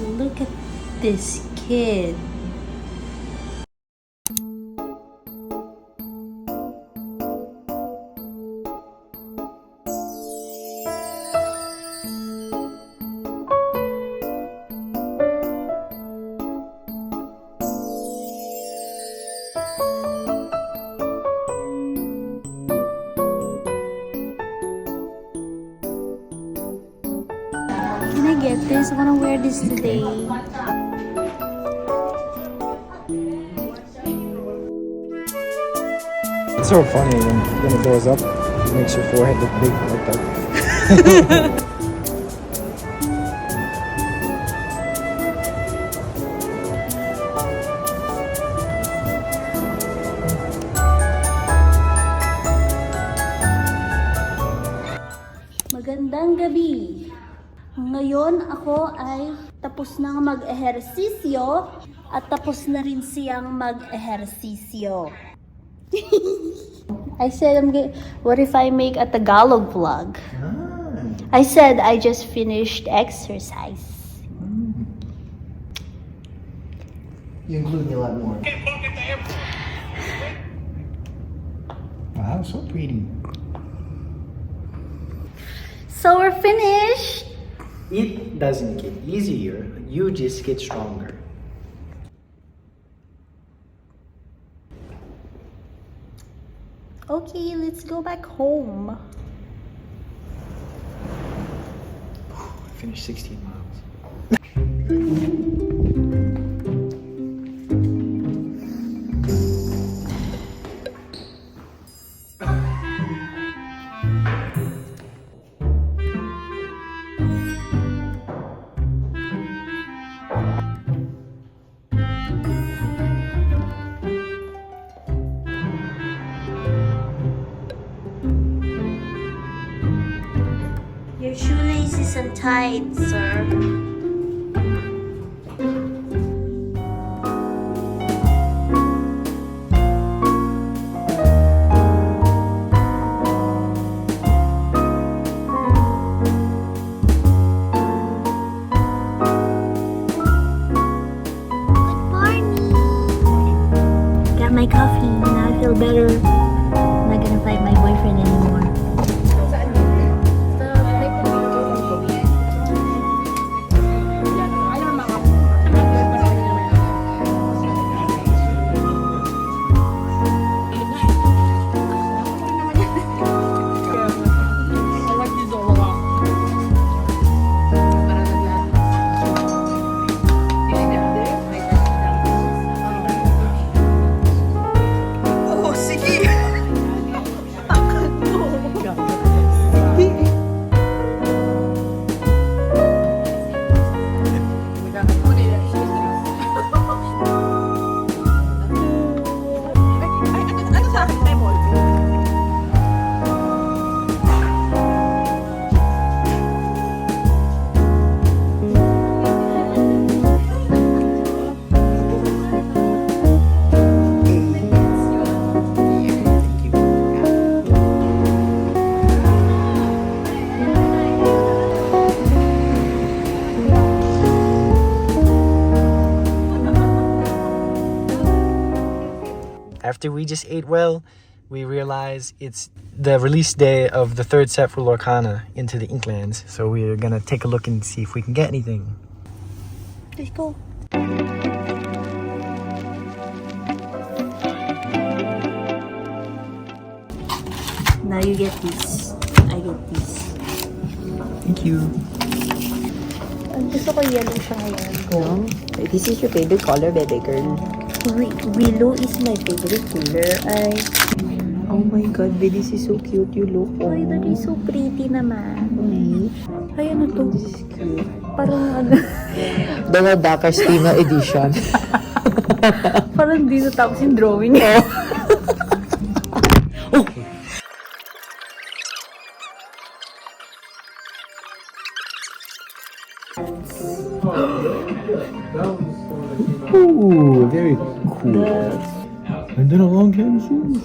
Look at this kid. Can I get this? I want to wear this today. It's so funny when it goes up, it makes your forehead look big like that. Magandang gabi. Ngayon ako ay tapos nang mag-ehersisyo at tapos na rin siyang mag-ehersisyo. I said, what if I make a Tagalog vlog? I said I just finished exercise. You include me a lot more. Wow, so pretty. So we're finished. It doesn't get easier, you just get stronger. Okay, let's go back home. I finished 16 miles. Your shoelace isn't tied, sir. Got my coffee. Now I feel better. I'm not gonna fight my boyfriend anymore. After we just ate well, we realize it's the release day of the third set for Lorcana into the Inklands. So we're gonna take a look and see if we can get anything. Let's go. Now you get this. I get this. Thank you. Gusto ko yellow siya ngayon. No? This is your favorite color, baby girl. Willow is my favorite color. Oh my god, baby, this is so cute. You look. Ay, that is so pretty naman. Ay, ano to? This is cute. Parang ano? The Dakastina edition. Parang di natapos yung drawing. Ooh, very cool. And then a long canvas shoes.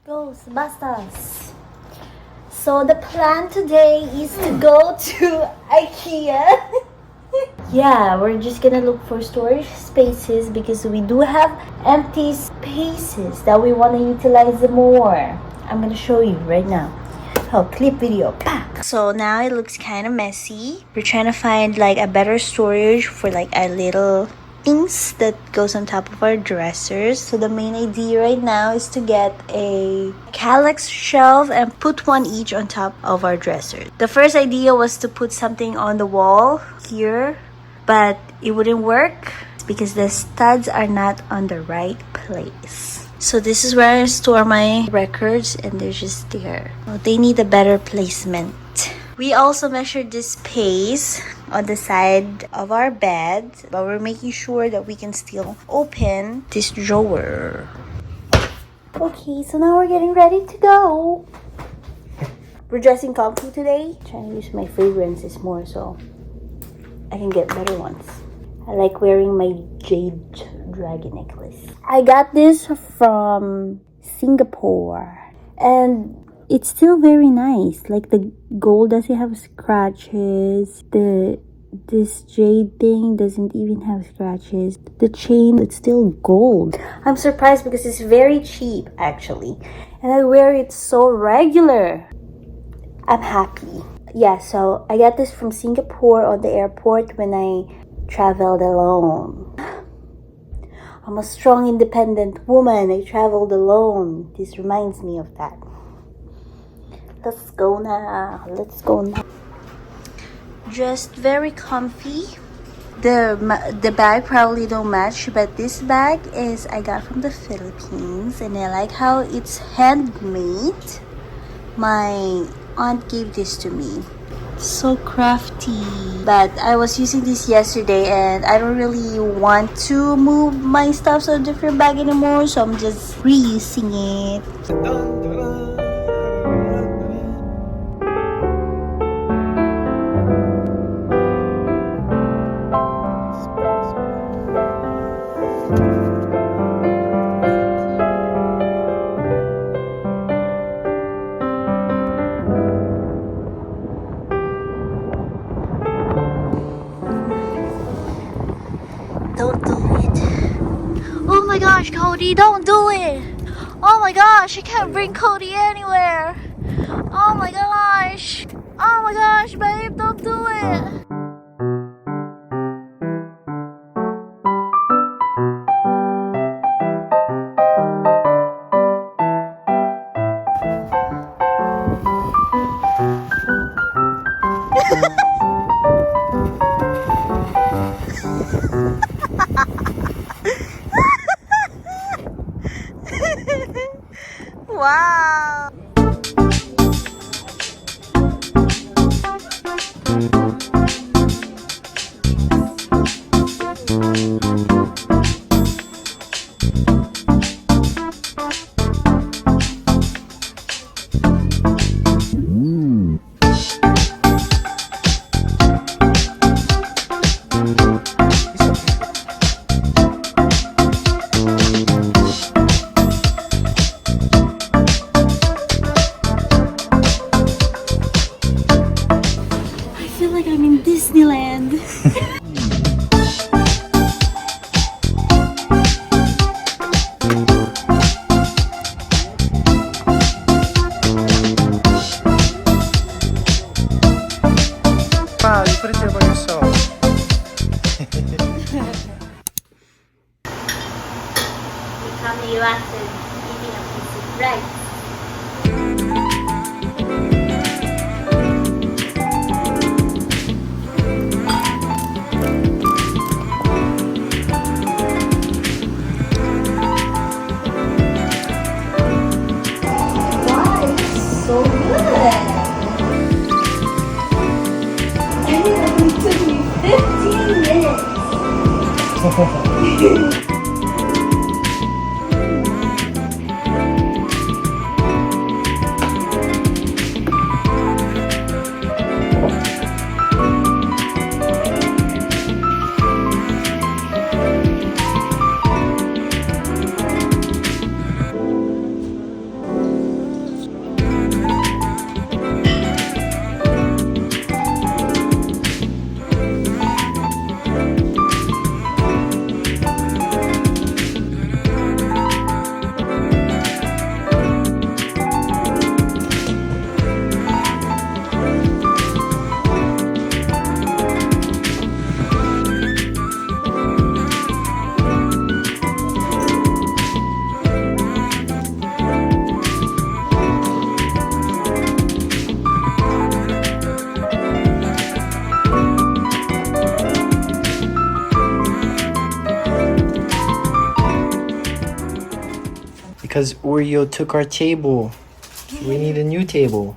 Ghostbusters. So the plan today is to go to Ikea. Yeah, we're just gonna look for storage spaces because we do have empty spaces that we want to utilize more. I'm gonna show you right now. Oh, clip video. Back. So now it looks kind of messy. We're trying to find like a better storage for like our little things that goes on top of our dressers. So the main idea right now is to get a calyx shelf and put one each on top of our dressers. The first idea was to put something on the wall here, but it wouldn't work because the studs are not on the right place. So this is where I store my records and they're just there. Well, they need a better placement. We also measured this space on the side of our bed, but we're making sure that we can still open this drawer. Okay, so now we're getting ready to go. We're dressing comfy today. Trying to use my fragrances more so I can get better ones. I like wearing my jade dragon necklace. I got this from Singapore and it's still very nice. Like the gold doesn't have scratches. This jade thing doesn't even have scratches. The chain, it's still gold. I'm surprised because it's very cheap actually. And I wear it so regular. I'm happy. Yeah, so I got this from Singapore on the airport when I traveled alone. I'm a strong, independent woman. I traveled alone. This reminds me of that. Let's go now. Let's go now. Just very comfy. The bag probably don't match, but this bag is I got from the Philippines and I like how it's handmade. My aunt gave this to me. So crafty. But I was using this yesterday and I don't really want to move my stuff to a different bag anymore, so I'm just reusing it. Don't do it. Oh my gosh, Cody, don't do it. Oh my gosh, I can't bring Cody anywhere. Oh my gosh. Oh my gosh, babe, don't do it. Wow. Right. Wow, it's so good. And it only took me 15 minutes. Because Oreo took our table. We need a new table.